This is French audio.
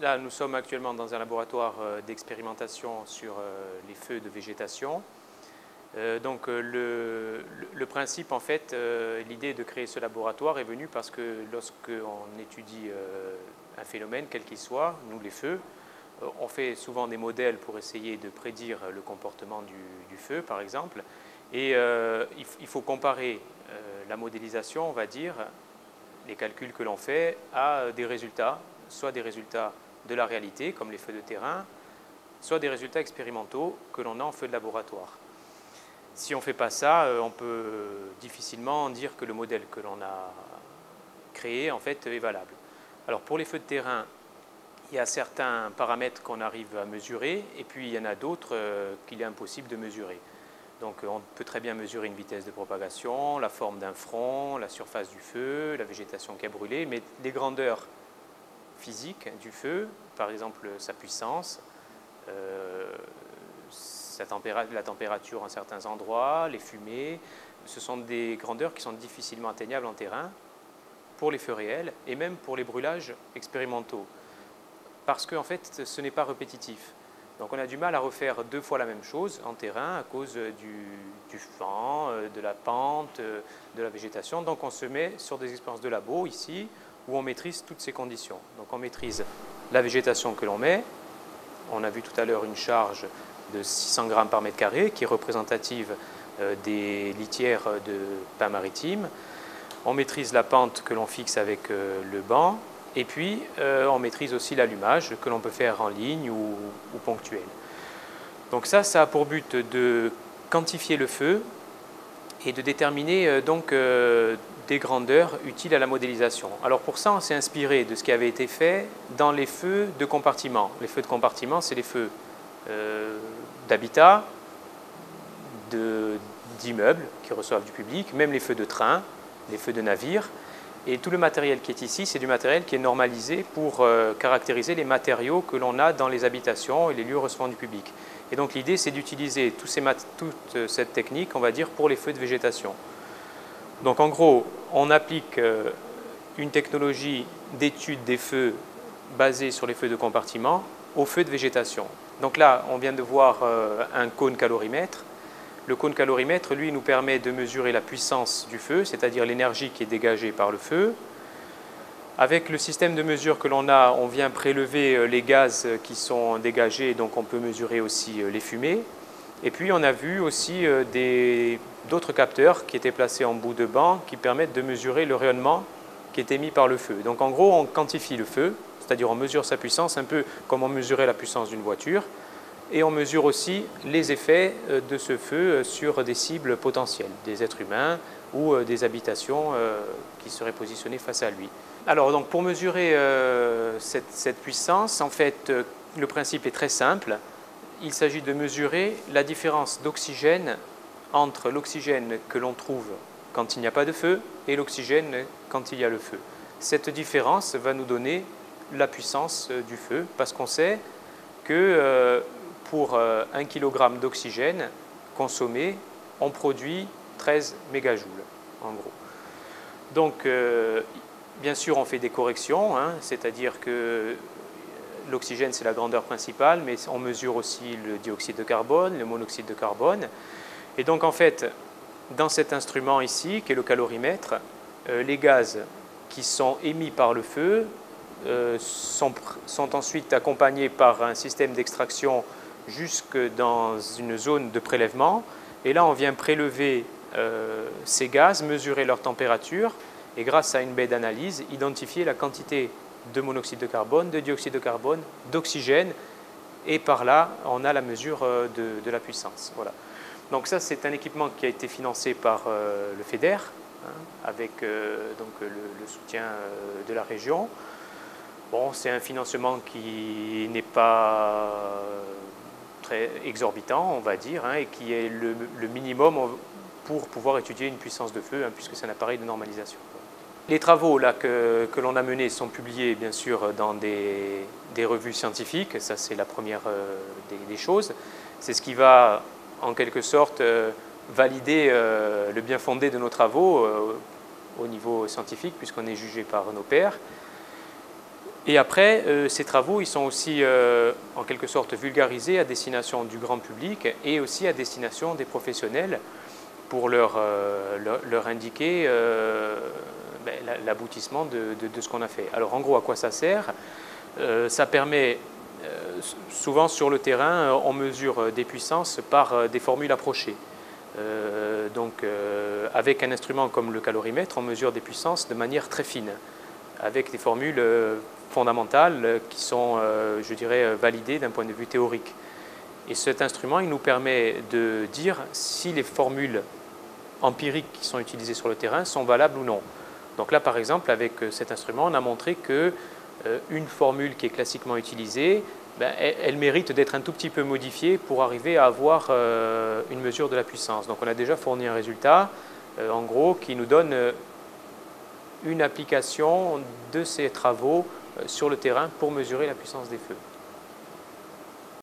Là, nous sommes actuellement dans un laboratoire d'expérimentation sur les feux de végétation. Le principe, en fait, l'idée de créer ce laboratoire est venue parce que lorsqu'on étudie un phénomène, quel qu'il soit, nous les feux, on fait souvent des modèles pour essayer de prédire le comportement du feu, par exemple. Et il faut comparer la modélisation, on va dire, les calculs que l'on fait, à des résultats, soit des résultats de la réalité, comme les feux de terrain, soit des résultats expérimentaux que l'on a en feu de laboratoire. Si on ne fait pas ça, on peut difficilement dire que le modèle que l'on a créé en fait, est valable. Alors pour les feux de terrain, il y a certains paramètres qu'on arrive à mesurer, et puis il y en a d'autres qu'il est impossible de mesurer. Donc on peut très bien mesurer une vitesse de propagation, la forme d'un front, la surface du feu, la végétation qui a brûlé, mais les grandeurs physique du feu, par exemple sa puissance, la température en certains endroits, les fumées, ce sont des grandeurs qui sont difficilement atteignables en terrain pour les feux réels et même pour les brûlages expérimentaux, parce qu'en fait ce n'est pas répétitif. Donc on a du mal à refaire 2 fois la même chose en terrain à cause du vent, de la pente, de la végétation. Donc on se met sur des expériences de labo ici, où on maîtrise toutes ces conditions. Donc on maîtrise la végétation que l'on met. On a vu tout à l'heure une charge de 600 grammes par mètre carré qui est représentative des litières de pin maritime. On maîtrise la pente que l'on fixe avec le banc. Et puis on maîtrise aussi l'allumage que l'on peut faire en ligne ou ponctuel. Donc ça a pour but de quantifier le feu et de déterminer des grandeurs utiles à la modélisation. Alors pour ça, on s'est inspiré de ce qui avait été fait dans les feux de compartiment. Les feux de compartiment, c'est les feux d'habitat, d'immeubles qui reçoivent du public, même les feux de train, les feux de navire. Et tout le matériel qui est ici, c'est du matériel qui est normalisé pour caractériser les matériaux que l'on a dans les habitations et les lieux recevant du public. Et donc l'idée, c'est d'utiliser toute cette technique, on va dire, pour les feux de végétation. Donc en gros, on applique une technologie d'étude des feux basée sur les feux de compartiment aux feux de végétation. Donc là, on vient de voir un cône calorimètre. Le cône calorimètre, lui, nous permet de mesurer la puissance du feu, c'est-à-dire l'énergie qui est dégagée par le feu. Avec le système de mesure que l'on a, on vient prélever les gaz qui sont dégagés, donc on peut mesurer aussi les fumées. Et puis on a vu aussi d'autres capteurs qui étaient placés en bout de banc qui permettent de mesurer le rayonnement qui est émis par le feu. Donc en gros, on quantifie le feu, c'est-à-dire on mesure sa puissance, un peu comme on mesurait la puissance d'une voiture, et on mesure aussi les effets de ce feu sur des cibles potentielles, des êtres humains ou des habitations qui seraient positionnées face à lui. Alors donc pour mesurer cette puissance, en fait, le principe est très simple. Il s'agit de mesurer la différence d'oxygène entre l'oxygène que l'on trouve quand il n'y a pas de feu et l'oxygène quand il y a le feu. Cette différence va nous donner la puissance du feu, parce qu'on sait que pour 1 kg d'oxygène consommé, on produit 13 mégajoules, en gros. Donc, bien sûr, on fait des corrections, c'est-à-dire que l'oxygène, c'est la grandeur principale, mais on mesure aussi le dioxyde de carbone, le monoxyde de carbone. Et donc, en fait, dans cet instrument ici, qui est le calorimètre, les gaz qui sont émis par le feu sont ensuite accompagnés par un système d'extraction jusque dans une zone de prélèvement. Et là, on vient prélever ces gaz, mesurer leur température, et grâce à une baie d'analyse, identifier la quantité de monoxyde de carbone, de dioxyde de carbone, d'oxygène, et par là, on a la mesure de la puissance. Voilà. Donc ça, c'est un équipement qui a été financé par le FEDER, avec le soutien de la région. Bon, c'est un financement qui n'est pas très exorbitant, on va dire, et qui est le minimum pour pouvoir étudier une puissance de feu, puisque c'est un appareil de normalisation. Les travaux là, que l'on a menés sont publiés bien sûr dans des revues scientifiques, ça c'est la première des choses. C'est ce qui va en quelque sorte valider le bien fondé de nos travaux au niveau scientifique, puisqu'on est jugé par nos pairs. Et après, ces travaux, ils sont aussi en quelque sorte vulgarisés à destination du grand public et aussi à destination des professionnels pour leur indiquer l'aboutissement de ce qu'on a fait. Alors en gros, à quoi ça sert? Ça permet, souvent sur le terrain, on mesure des puissances par des formules approchées. Avec un instrument comme le calorimètre, on mesure des puissances de manière très fine, avec des formules fondamentales qui sont, je dirais, validées d'un point de vue théorique. Et cet instrument, il nous permet de dire si les formules empiriques qui sont utilisées sur le terrain sont valables ou non. Donc là, par exemple, avec cet instrument, on a montré qu'une formule qui est classiquement utilisée, elle mérite d'être un tout petit peu modifiée pour arriver à avoir une mesure de la puissance. Donc on a déjà fourni un résultat, en gros, qui nous donne une application de ces travaux sur le terrain pour mesurer la puissance des feux.